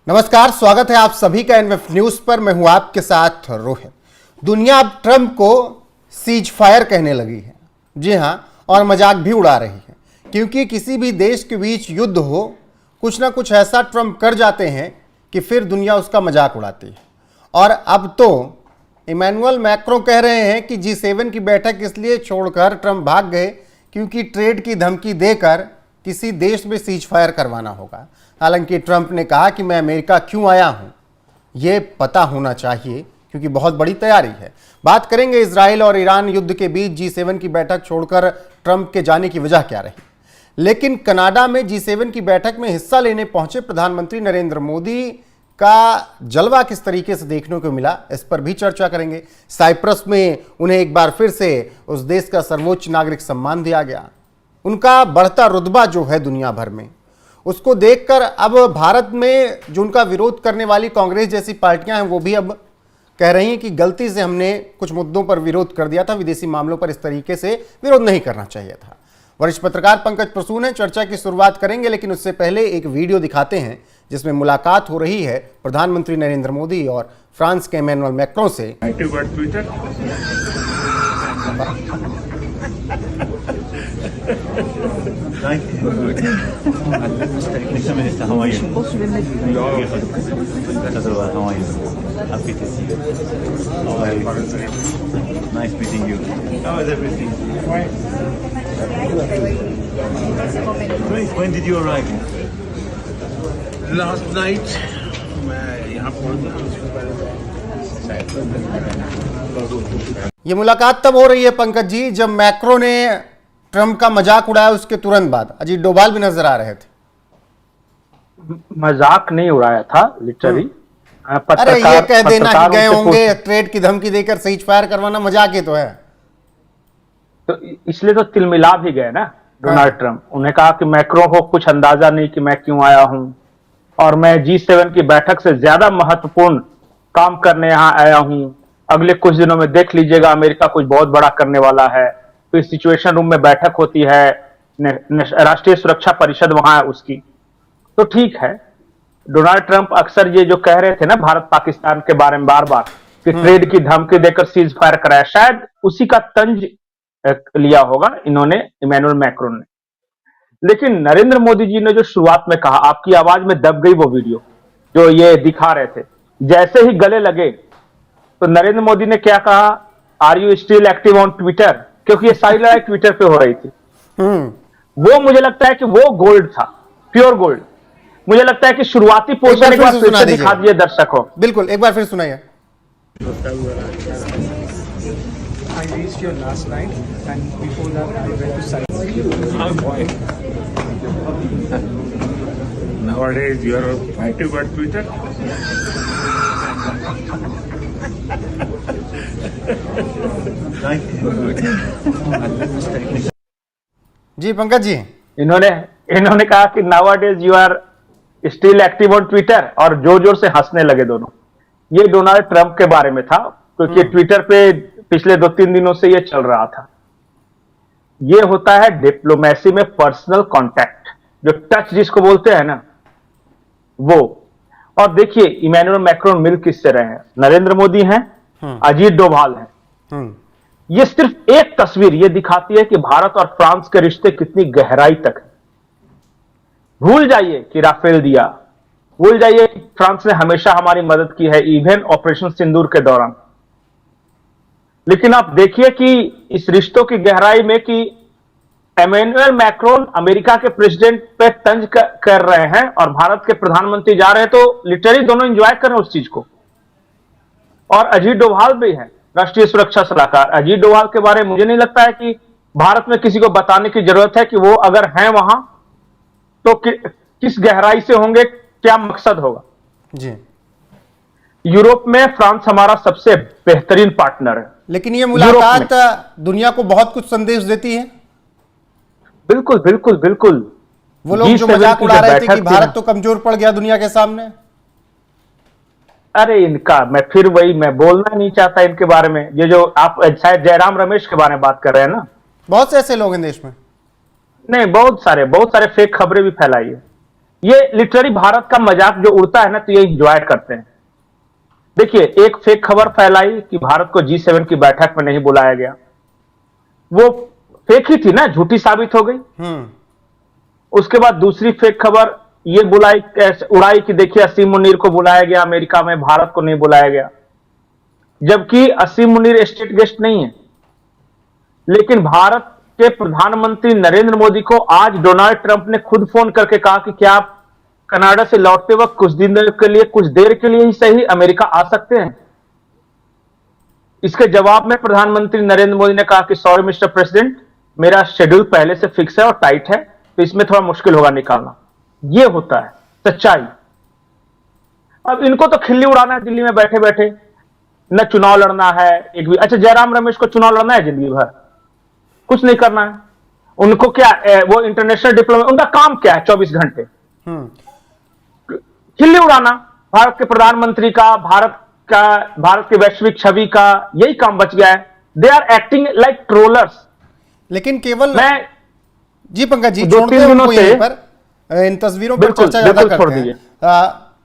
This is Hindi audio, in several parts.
नमस्कार, स्वागत है आप सभी का एनएफ न्यूज पर। मैं हूं आपके साथ रोहित। दुनिया अब ट्रंप को सीज फायर कहने लगी है। जी हां, और मजाक भी उड़ा रही है, क्योंकि किसी भी देश के बीच युद्ध हो, कुछ ना कुछ ऐसा ट्रंप कर जाते हैं कि फिर दुनिया उसका मजाक उड़ाती है। और अब तो इमैनुअल मैक्रों कह रहे हैं कि G7 की बैठक इसलिए छोड़कर ट्रंप भाग गए क्योंकि ट्रेड की धमकी देकर किसी देश में सीज फायर करवाना होगा। हालांकि ट्रंप ने कहा कि मैं अमेरिका क्यों आया हूं, यह पता होना चाहिए क्योंकि बहुत बड़ी तैयारी है। बात करेंगे इजराइल और ईरान युद्ध के बीच G7 की बैठक छोड़कर ट्रंप के जाने की वजह क्या रही। लेकिन कनाडा में G7 की बैठक में हिस्सा लेने पहुंचे प्रधानमंत्री नरेंद्र मोदी का जलवा किस तरीके से देखने को मिला, इस पर भी चर्चा करेंगे। साइप्रस में उन्हें एक बार फिर से उस देश का सर्वोच्च नागरिक सम्मान दिया गया। उनका बढ़ता रुतबा जो है दुनिया भर में, उसको देखकर अब भारत में जो उनका विरोध करने वाली कांग्रेस जैसी पार्टियां हैं, वो भी अब कह रही हैं कि गलती से हमने कुछ मुद्दों पर विरोध कर दिया था, विदेशी मामलों पर इस तरीके से विरोध नहीं करना चाहिए था। वरिष्ठ पत्रकार पंकज प्रसून हैं, चर्चा की शुरुआत करेंगे। लेकिन उससे पहले एक वीडियो दिखाते हैं जिसमें मुलाकात हो रही है प्रधानमंत्री नरेंद्र मोदी और फ्रांस के इमैनुअल मैक्रों से। Mr. Minister, how are you? How are you? Happy to see you. How are you? Nice meeting you. How is everything? When did you arrive? Last night. मैं यहाँ पहुँचा। ये मुलाकात तब हो रही है पंकज जी जब मैक्रो ने ट्रंप का मजाक उड़ाया, उसके तुरंत बाद अजीत डोभाल भी नजर आ रहे थे। मजाक नहीं उड़ाया था, लिटरली। अरे ये कह देना कि गए होंगे ट्रेड की धमकी देकर सीज फायर करवाना मजाक ही तो है। तो इसलिए तो तिलमिला भी गए ना डोनाल्ड ट्रंप। उन्हें कहा कि मैक्रो को कुछ अंदाजा नहीं कि मैं क्यों आया हूं, और मैं G7 की बैठक से ज्यादा महत्वपूर्ण काम करने यहां आया हूं। अगले कुछ दिनों में देख लीजिएगा, अमेरिका कुछ बहुत बड़ा करने वाला है। फिर सिचुएशन रूम में बैठक होती है, राष्ट्रीय सुरक्षा परिषद वहां है उसकी। तो ठीक है, डोनाल्ड ट्रंप अक्सर ये जो कह रहे थे ना भारत पाकिस्तान के बारे में बार बार कि ट्रेड की धमकी देकर सीज फायर कराया, शायद उसी का तंज लिया होगा इन्होंने, इमैनुअल मैक्रोन ने। लेकिन नरेंद्र मोदी जी ने जो शुरुआत में कहा, आपकी आवाज में दब गई वो वीडियो जो ये दिखा रहे थे। जैसे ही गले लगे तो नरेंद्र मोदी ने क्या कहा, are you still active on Twitter, क्योंकि ये सारी लड़ाई ट्विटर पे हो रही थी। वो मुझे लगता है कि वो गोल्ड था, प्योर गोल्ड। मुझे लगता है कि शुरुआती पोर्शन एक बार फिर से दिखा दिए दर्शकों। बिल्कुल, एक बार फिर सुनाइए। I reached here last night, and before that I went to Cyprus. Oh boy. Nowadays you are active on Twitter. जी पंकज जी, इन्होंने कहा कि nowadays you are still active on Twitter, और जोर जोर से हंसने लगे दोनों। ये डोनाल्ड ट्रंप के बारे में था, क्योंकि ट्विटर पे पिछले 2-3 दिनों से ये चल रहा था। ये होता है डिप्लोमेसी में पर्सनल कांटेक्ट, जो टच जिसको बोलते हैं ना वो। और देखिए इमैनुअल मैक्रोन मिल किससे रहे हैं, नरेंद्र मोदी हैं, अजीत डोभाल हैं। ये सिर्फ एक तस्वीर ये दिखाती है कि भारत और फ्रांस के रिश्ते कितनी गहराई तक है। भूल जाइए कि राफेल दिया, भूल जाइए कि फ्रांस ने हमेशा हमारी मदद की है, इवन ऑपरेशन सिंदूर के दौरान। लेकिन आप देखिए कि इस रिश्तों की गहराई में कि इमैनुअल मैक्रोन अमेरिका के प्रेसिडेंट पे तंज कर रहे हैं और भारत के प्रधानमंत्री जा रहे हैं, तो लिटरली दोनों एंजॉय कर रहे हैं उस चीज को। और अजीत डोभाल भी है राष्ट्रीय सुरक्षा सलाहकार। अजीत डोभाल के बारे में मुझे नहीं लगता है कि भारत में किसी को बताने की जरूरत है कि वो अगर हैं वहां तो किस गहराई से होंगे, क्या मकसद होगा। जी, यूरोप में फ्रांस हमारा सबसे बेहतरीन पार्टनर है। लेकिन ये मुलाकात दुनिया को बहुत कुछ संदेश देती है। बिल्कुल बिल्कुल बिल्कुल। वो लोग जो मजाक उड़ा रहे थे कि भारत तो कमजोर पड़ गया दुनिया के सामने, अरे इनका मैं बोलना नहीं चाहता इनके बारे में। ये जो आप शायद जयराम रमेश के बारे में बात कर रहे हैं ना, बहुत से ऐसे लोग हैं देश में। नहीं, बहुत सारे फेक खबरें भी फैलाई है। ये लिटरली भारत का मजाक जो उड़ता है ना, तो ये एंजॉय करते हैं। देखिए, एक फेक खबर फैलाई कि भारत को G7 की बैठक में नहीं बुलाया गया, वो फेक ही थी ना, झूठी साबित हो गई। उसके बाद दूसरी फेक खबर ये उड़ाई कि देखिए असीम मुनीर को बुलाया गया अमेरिका में, भारत को नहीं बुलाया गया, जबकि असीम मुनीर स्टेट गेस्ट नहीं है। लेकिन भारत के प्रधानमंत्री नरेंद्र मोदी को आज डोनाल्ड ट्रंप ने खुद फोन करके कहा कि क्या आप कनाडा से लौटते वक्त कुछ देर के लिए ही सही अमेरिका आ सकते हैं। इसके जवाब में प्रधानमंत्री नरेंद्र मोदी ने कहा कि सॉरी मिस्टर प्रेसिडेंट, मेरा शेड्यूल पहले से फिक्स है और टाइट है, तो इसमें थोड़ा मुश्किल होगा निकालना। यह होता है सच्चाई। अब इनको तो खिल्ली उड़ाना है दिल्ली में बैठे बैठे, न चुनाव लड़ना है एक भी। अच्छा, जयराम रमेश को चुनाव लड़ना है जिंदगी भर? कुछ नहीं करना है उनको। क्या वो इंटरनेशनल डिप्लोमेसी, उनका काम क्या है? 24 घंटे खिल्ली उड़ाना भारत के प्रधानमंत्री का, भारत के वैश्विक छवि का, यही काम बच गया है। They are acting like trollers. लेकिन केवल मैं जी पंकज जी, 2-3 दिनों से इन तस्वीरों पर चर्चा ज्यादा करते हैं।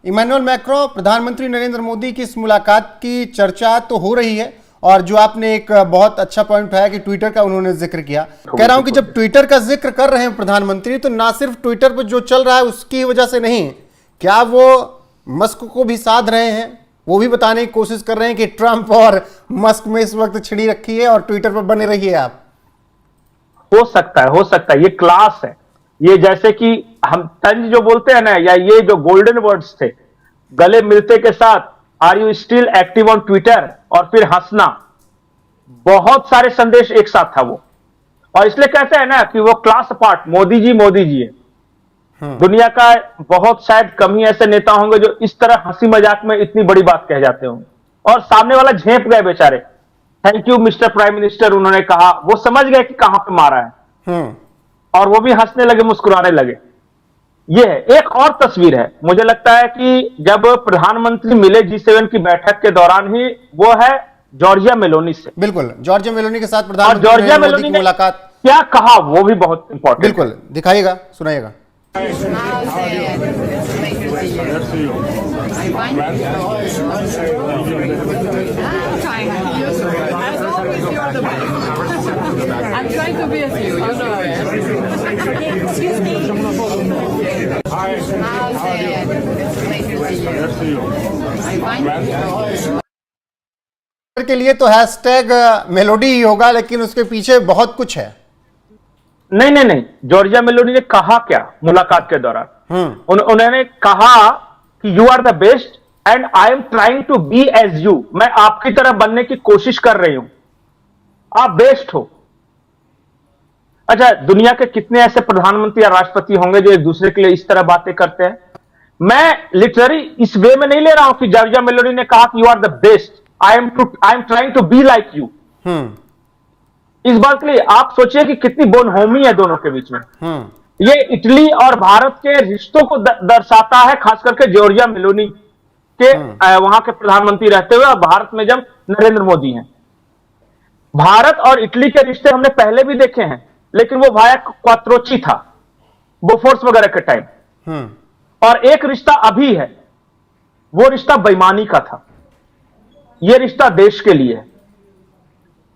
इमैनुअल मैक्रों, प्रधानमंत्री नरेंद्र मोदी की इस मुलाकात की चर्चा तो हो रही है, और जो आपने एक बहुत अच्छा पॉइंट उठाया कि ट्विटर का उन्होंने जिक्र किया, कह रहा हूं कि जब ट्विटर का जिक्र कर रहे हैं प्रधानमंत्री, तो ना सिर्फ ट्विटर पर जो चल रहा है उसकी वजह से नहीं, क्या वो मस्क को भी साध रहे हैं? वो भी बताने की कोशिश कर रहे हैं कि ट्रंप और मस्क में इस वक्त छिड़ी रखी है और ट्विटर पर बने रहिए आप। हो सकता है, ये क्लास है। ये जैसे कि हम तंज जो बोलते हैं ना, या ये जो गोल्डन वर्ड्स थे, गले मिलते के साथ are you still active on Twitter, और फिर हंसना, बहुत सारे संदेश एक साथ था वो। और इसलिए कहते हैं ना कि वो क्लास अपार्ट, मोदी जी है। दुनिया का बहुत शायद कम ही ऐसे नेता होंगे जो इस तरह हंसी मजाक में इतनी बड़ी बात कह जाते होंगे, और सामने वाला झेप गए बेचारे। Thank you mister prime minister, उन्होंने कहा, वो समझ गए कि कहां पे मारा है, और वो भी हंसने लगे, मुस्कुराने लगे। ये है। एक और तस्वीर है, मुझे लगता है कि जब प्रधानमंत्री मिले G7 की बैठक के दौरान ही, वो है जॉर्जिया मेलोनी से। बिल्कुल, जॉर्जिया मेलोनी के साथ और प्रधानमंत्री जॉर्जिया मोदी मेलोनी की ने मुलाकात क्या कहा वो भी बहुत इंपॉर्टेंट। बिल्कुल दिखाइएगा, सुनाइएगा। I'm trying to be as you know it. Excuse me. के लिए तो हैशटैग मेलोडी ही होगा, लेकिन उसके पीछे बहुत कुछ है। नहीं, जॉर्जिया मेलोनी ने कहा क्या मुलाकात के दौरान? उन्होंने कहा कि you are the best and I am trying to be as you. मैं आपकी तरह बनने की कोशिश कर रही हूं, आप बेस्ट हो। अच्छा, दुनिया के कितने ऐसे प्रधानमंत्री या राष्ट्रपति होंगे जो एक दूसरे के लिए इस तरह बातें करते हैं? मैं लिटरली इस वे में नहीं ले रहा हूं कि जॉर्जिया मेलोनी ने कहा कि you are the best, I am trying to be like you. इस बात के लिए आप सोचिए कि कितनी बोनहोमी है दोनों के बीच में। ये इटली और भारत के रिश्तों को दर्शाता है, खास करके जॉर्जिया मेलोनी के वहां के प्रधानमंत्री रहते हुए, और भारत में जब नरेंद्र मोदी हैं। भारत और इटली के रिश्ते हमने पहले भी देखे हैं, लेकिन वो वाया क्वात्रोची था, बोफोर्स वगैरह के टाइम। और एक रिश्ता अभी है, वो रिश्ता बेईमानी का था, ये रिश्ता देश के लिए है।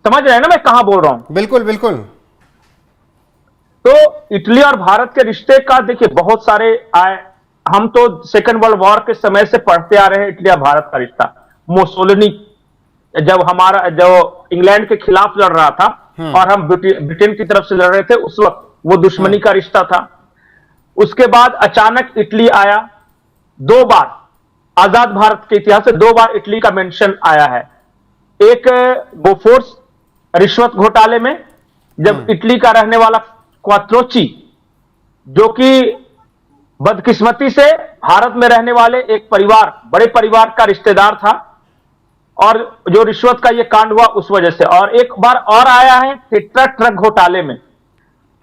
समझ रहे हैं ना मैं कहां बोल रहा हूं? बिल्कुल बिल्कुल। तो इटली और भारत के रिश्ते का देखिए बहुत सारे हम तो सेकेंड वर्ल्ड वॉर के समय से पढ़ते आ रहे हैं इटली और भारत का रिश्ता। मोसोलिनी जो इंग्लैंड के खिलाफ लड़ रहा था और हम ब्रिटेन की तरफ से लड़ रहे थे, उस वक्त वो दुश्मनी का रिश्ता था। उसके बाद अचानक इटली आया, 2 बार आजाद भारत के इतिहास से 2 बार इटली का मेंशन आया है। एक बोफोर्स रिश्वत घोटाले में, जब इटली का रहने वाला क्वात्रोची, जो कि बदकिस्मती से भारत में रहने वाले एक परिवार, बड़े परिवार का रिश्तेदार था, और जो रिश्वत का ये कांड हुआ उस वजह से। और एक बार और आया है टेट्रा ट्रक घोटाले में,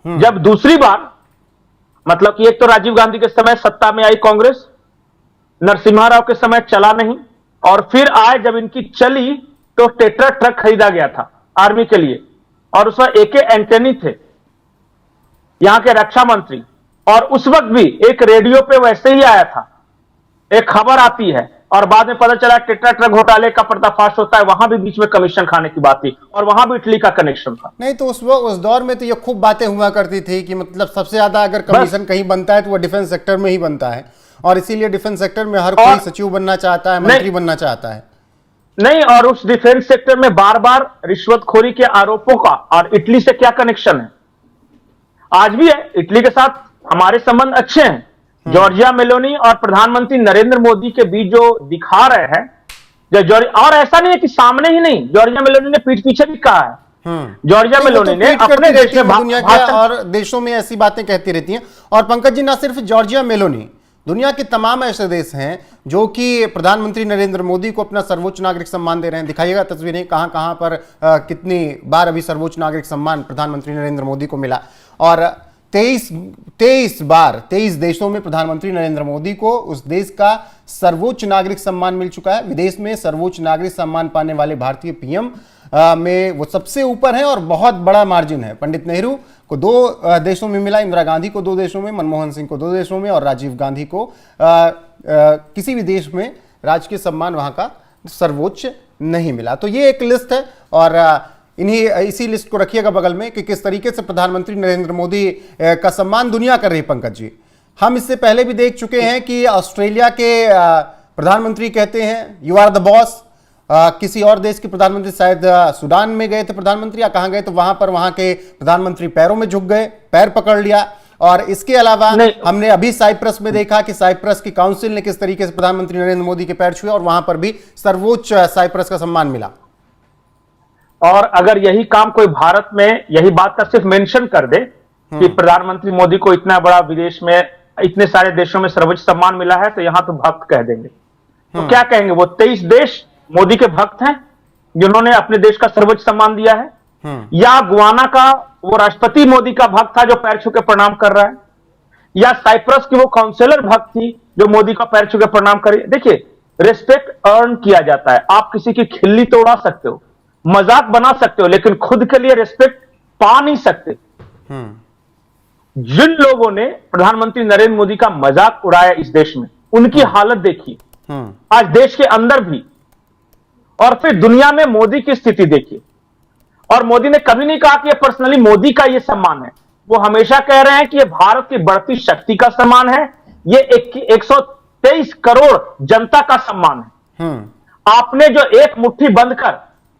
जब दूसरी बार, मतलब कि एक तो राजीव गांधी के समय सत्ता में आई कांग्रेस, नरसिम्हा राव के समय चला नहीं, और फिर आए जब इनकी चली तो टेट्रा ट्रक खरीदा गया था आर्मी के लिए, और उसमें AK एंटनी थे, यहां के रक्षा मंत्री। और उस वक्त भी एक रेडियो पे वैसे ही आया था, एक खबर आती है और बाद में पता चला टेट्रा घोटाले का पर्दाफाश होता है, वहां भी बीच में कमीशन खाने की बात थी और वहां भी इटली का कनेक्शन था। नहीं तो उस दौर में तो ये खूब बातें हुआ करती थी कि मतलब सबसे ज्यादा अगर कमीशन कहीं बनता है तो वो डिफेंस सेक्टर में ही बनता है, और इसीलिए डिफेंस सेक्टर में हर कोई सचिव बनना चाहता है, मंत्री बनना चाहता है। नहीं, और उस डिफेंस सेक्टर में बार बार रिश्वतखोरी के आरोपों का और इटली से क्या कनेक्शन है? आज भी है, इटली के साथ हमारे संबंध अच्छे हैं। जॉर्जिया मेलोनी और प्रधानमंत्री नरेंद्र मोदी के बीच जो दिखा रहे हैं, और ऐसा नहीं है कि सामने ही नहीं, जॉर्जिया मेलोनी ने पीठ पीछे भी कहा है। जॉर्जिया मेलोनी ने अपने देश में दुनिया के और देशों में ऐसी बातें कहती रहती हैं। और पंकज जी, ना सिर्फ जॉर्जिया मेलोनी, दुनिया के तमाम ऐसे देश हैं जो कि प्रधानमंत्री नरेंद्र मोदी को अपना सर्वोच्च नागरिक सम्मान दे रहे हैं। दिखाइएगा तस्वीरें कहां कहां पर कितनी बार अभी सर्वोच्च नागरिक सम्मान प्रधानमंत्री नरेंद्र मोदी को मिला। और 23 देशों में प्रधानमंत्री नरेंद्र मोदी को उस देश का सर्वोच्च नागरिक सम्मान मिल चुका है। विदेश में सर्वोच्च नागरिक सम्मान पाने वाले भारतीय पीएम में वो सबसे ऊपर है और बहुत बड़ा मार्जिन है। पंडित नेहरू को 2 देशों में मिला, इंदिरा गांधी को 2 देशों में, मनमोहन सिंह को 2 देशों में और राजीव गांधी को किसी भी देश में राजकीय सम्मान वहां का सर्वोच्च नहीं मिला। तो ये एक लिस्ट है और इसी लिस्ट को रखिएगा बगल में कि किस तरीके से प्रधानमंत्री नरेंद्र मोदी का सम्मान दुनिया कर रही है। पंकज जी, हम इससे पहले भी देख चुके हैं कि ऑस्ट्रेलिया के प्रधानमंत्री कहते हैं यू आर द बॉस। किसी और देश के प्रधानमंत्री, शायद सूडान में गए थे प्रधानमंत्री या कहां गए, तो वहां पर वहां के प्रधानमंत्री पैरों में झुक गए, पैर पकड़ लिया। और इसके अलावा हमने अभी साइप्रस में देखा कि साइप्रस की काउंसिल ने किस तरीके से प्रधानमंत्री नरेंद्र मोदी के पैर छुए और वहां पर भी सर्वोच्च साइप्रस का सम्मान मिला। और अगर यही काम कोई भारत में यही बात का सिर्फ मेंशन कर दे कि प्रधानमंत्री मोदी को इतना बड़ा विदेश में इतने सारे देशों में सर्वोच्च सम्मान मिला है, तो यहां तो भक्त कह देंगे। तो क्या कहेंगे? वो 23 देश मोदी के भक्त हैं जिन्होंने अपने देश का सर्वोच्च सम्मान दिया है, या गुआना का वो राष्ट्रपति मोदी का भक्त था जो पैर छू के प्रणाम कर रहा है, या साइप्रस की वो काउंसिलर भक्त थी जो मोदी का पैर छू के प्रणाम कर रही है। देखिए, रिस्पेक्ट अर्न किया जाता है। आप किसी की खिल्ली तोड़ा सकते हो, मजाक बना सकते हो, लेकिन खुद के लिए रिस्पेक्ट पा नहीं सकते। जिन लोगों ने प्रधानमंत्री नरेंद्र मोदी का मजाक उड़ाया इस देश में, उनकी हालत देखिए आज देश के अंदर भी, और फिर दुनिया में मोदी की स्थिति देखिए। और मोदी ने कभी नहीं कहा कि ये पर्सनली मोदी का ये सम्मान है, वो हमेशा कह रहे हैं कि ये भारत की बढ़ती शक्ति का सम्मान है, ये 123 करोड़ जनता का सम्मान है। आपने जो एक मुट्ठी बंद कर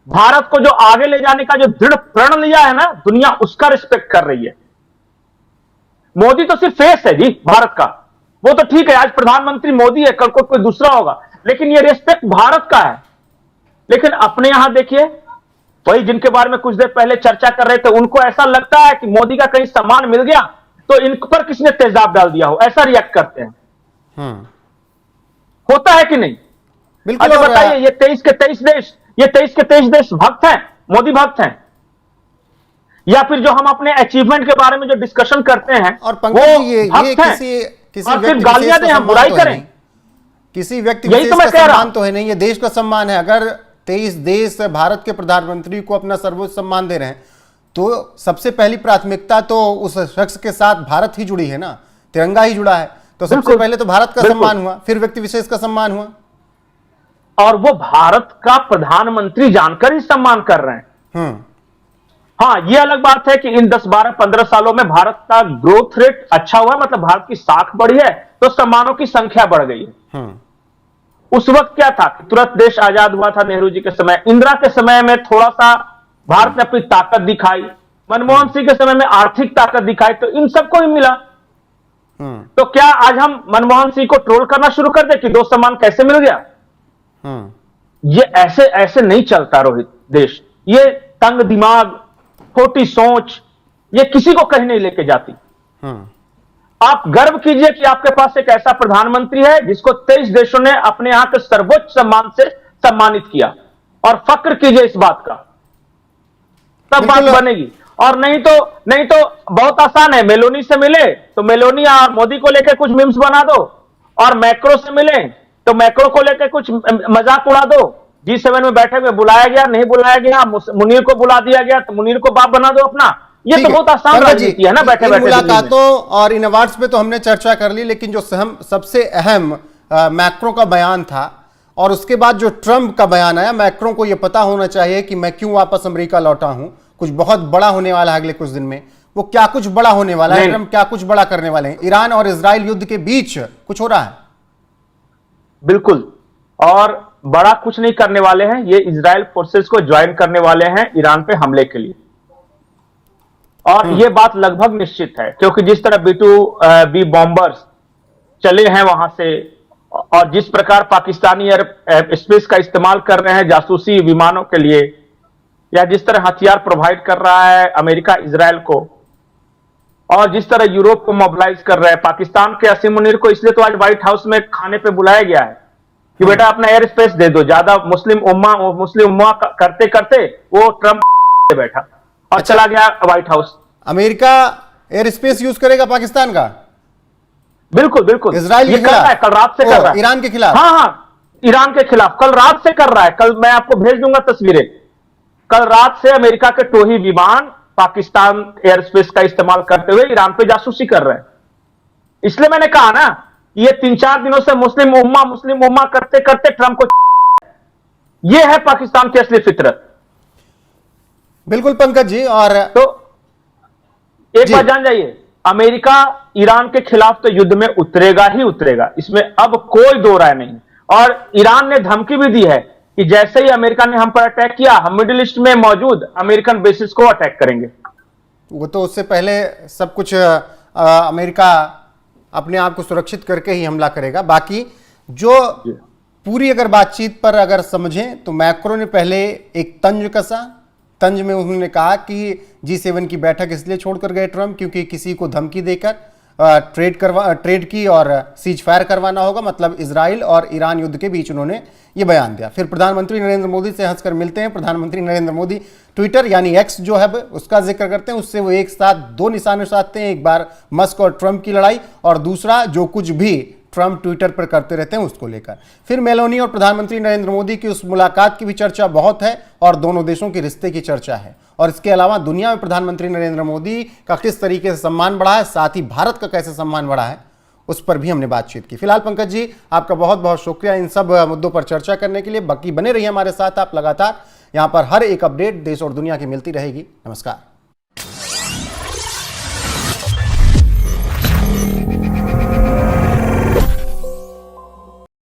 भारत को जो आगे ले जाने का जो दृढ़ प्रण लिया है ना, दुनिया उसका रिस्पेक्ट कर रही है। मोदी तो सिर्फ फेस है जी भारत का, वो तो ठीक है, आज प्रधानमंत्री मोदी है, कल को कोई दूसरा होगा, लेकिन ये रिस्पेक्ट भारत का है। लेकिन अपने यहां देखिए, वही जिनके बारे में कुछ देर पहले चर्चा कर रहे थे, उनको ऐसा लगता है कि मोदी का कहीं सम्मान मिल गया तो इन पर किसने तेजाब डाल दिया हो, ऐसा रिएक्ट करते हैं। होता है कि नहीं? बिल्कुल। अच्छा बताइए, ये 23 के 23 देश भक्त हैं, मोदी भक्त हैं, या फिर जो हम अपने अचीवमेंट के बारे में जो डिस्कशन करते हैं और पंकज जी, ये किसी और फिर गालियां दें, हम बुराई करें? किसी व्यक्ति यही तो मैं कह रहा हूं। तो है नहीं, ये देश का सम्मान है। अगर 23 देश भारत के प्रधानमंत्री को अपना सर्वोच्च सम्मान दे रहे हैं तो सबसे पहली प्राथमिकता तो उस शख्स के साथ भारत ही जुड़ी है ना, तिरंगा ही जुड़ा है। तो सबसे पहले तो भारत का सम्मान हुआ, फिर व्यक्ति विशेष का सम्मान हुआ, और वो भारत का प्रधानमंत्री जानकर ही सम्मान कर रहे हैं। हाँ, ये अलग बात है कि इन 10, 12, 15 सालों में भारत का ग्रोथ रेट अच्छा हुआ, मतलब भारत की साख बढ़ी है, तो सम्मानों की संख्या बढ़ गई है। उस वक्त क्या था कि तुरंत देश आजाद हुआ था नेहरू जी के समय, इंदिरा के समय में थोड़ा सा भारत ने अपनी ताकत दिखाई, मनमोहन सिंह के समय में आर्थिक ताकत दिखाई, तो इन सबको ही मिला। तो क्या आज हम मनमोहन सिंह को ट्रोल करना शुरू कर दे कि 2 सम्मान कैसे मिल गया? ये ऐसे ऐसे नहीं चलता रोहित देश। ये तंग दिमाग, खोटी सोच, ये किसी को कहीं नहीं लेके जाती। आप गर्व कीजिए कि आपके पास एक ऐसा प्रधानमंत्री है जिसको 23 देशों ने अपने यहां के सर्वोच्च सम्मान से सम्मानित किया, और फक्र कीजिए इस बात का, तब बात बनेगी। और नहीं तो बहुत आसान है, मेलोनी से मिले तो मेलोनी और मोदी को लेकर कुछ मीम्स बना दो, और मैक्रो से मिले तो मैक्रो को लेकर कुछ मजाक उड़ा दो। G7 में बैठे हुए बुलाया गया, नहीं बुलाया गया, मुनीर को बुला दिया गया तो मुनीर को बाप बना दो अपना, ये ठीक तो है। बहुत आसान पंकज जी, राजनीति है ना, बैठे इन बैठे मुलाकातों और इन अवार्ड्स पे तो हमने चर्चा कर ली, लेकिन जो सबसे अहम मैक्रो का बयान था और उसके बाद जो ट्रंप का बयान आया, मैक्रो को यह पता होना चाहिए कि मैं क्यों वापस अमेरिका लौटा हूं, कुछ बहुत बड़ा होने वाला है अगले कुछ दिन में। वो क्या कुछ बड़ा होने वाला है? नहीं। ट्रंप क्या कुछ बड़ा करने वाले हैं? ईरान और इजराइल युद्ध के बीच कुछ हो रहा है? बिल्कुल, और बड़ा कुछ नहीं करने वाले हैं, ये इजराइल फोर्सेस को ज्वाइन करने वाले हैं ईरान पे हमले के लिए। और ये बात लगभग निश्चित है, क्योंकि जिस तरह B-2B बॉम्बर्स चले हैं वहां से, और जिस प्रकार पाकिस्तानी एयर स्पेस का इस्तेमाल कर रहे हैं जासूसी विमानों के लिए, या जिस तरह हथियार प्रोवाइड कर रहा है अमेरिका इजराइल को, और जिस तरह यूरोप को मोबिलाइज कर रहा है। पाकिस्तान के असीम मुनीर को इसलिए तो आज व्हाइट हाउस में खाने पे बुलाया गया है कि बेटा अपना एयर स्पेस दे दो। ज्यादा मुस्लिम उम्मा करते करते वो ट्रंप बैठा और चला गया white house. America air space use करेगा पाकिस्तान का? बिल्कुल बिल्कुल, इजराइल ये के कर रहा है, खिलाफ? कल रात से कर रहा है। ईरान के खिलाफ? हाँ हाँ, ईरान के खिलाफ कल रात से कर रहा है। कल मैं आपको भेज दूंगा तस्वीरें। कल रात से अमेरिका के टोही विमान पाकिस्तान एयर स्पेस का इस्तेमाल करते हुए ईरान पे जासूसी कर रहे हैं। इसलिए मैंने कहा ना, ये 3-4 दिनों से मुस्लिम उम्मा करते करते ट्रंप को, ये है पाकिस्तान की असली फितरत। बिल्कुल पंकज जी। और तो एक जी। बात जान जाइए, अमेरिका ईरान के खिलाफ तो युद्ध में उतरेगा ही उतरेगा, इसमें अब कोई दो राय नहीं। और ईरान ने धमकी भी दी है कि जैसे ही अमेरिका ने हम पर अटैक किया, हम मिडिल ईस्ट में मौजूद अमेरिकन बेसिस को अटैक करेंगे। वो तो उससे पहले सब कुछ अमेरिका अपने आप को सुरक्षित करके ही हमला करेगा। बाकी जो पूरी अगर बातचीत पर अगर समझें तो मैक्रो ने पहले एक तंज कसा। तंज में उन्होंने कहा कि G7 की बैठक इसलिए छोड़कर गए ट्रंप क्योंकि किसी को धमकी देकर ट्रेड की और सीज फायर करवाना होगा, मतलब इजराइल और ईरान युद्ध के बीच उन्होंने ये बयान दिया। फिर प्रधानमंत्री नरेंद्र मोदी से हंसकर मिलते हैं। प्रधानमंत्री नरेंद्र मोदी ट्विटर यानी एक्स जो है उसका जिक्र करते हैं, उससे वो एक साथ दो निशाने साधते हैं, एक बार मस्क और ट्रंप की लड़ाई और दूसरा जो कुछ भी ट्रंप ट्विटर पर करते रहते हैं उसको लेकर। फिर मेलोनी और प्रधानमंत्री नरेंद्र मोदी की उस मुलाकात की भी चर्चा बहुत है और दोनों देशों के रिश्ते की चर्चा है। और इसके अलावा दुनिया में प्रधानमंत्री नरेंद्र मोदी का किस तरीके से सम्मान बढ़ा है, साथ ही भारत का कैसे सम्मान बढ़ा है, उस पर भी हमने बातचीत की। फिलहाल पंकज जी आपका बहुत बहुत शुक्रिया इन सब मुद्दों पर चर्चा करने के लिए। बाकी बने रहिए हमारे साथ, आप लगातार यहाँ पर हर एक अपडेट देश और दुनिया की मिलती रहेगी। नमस्कार।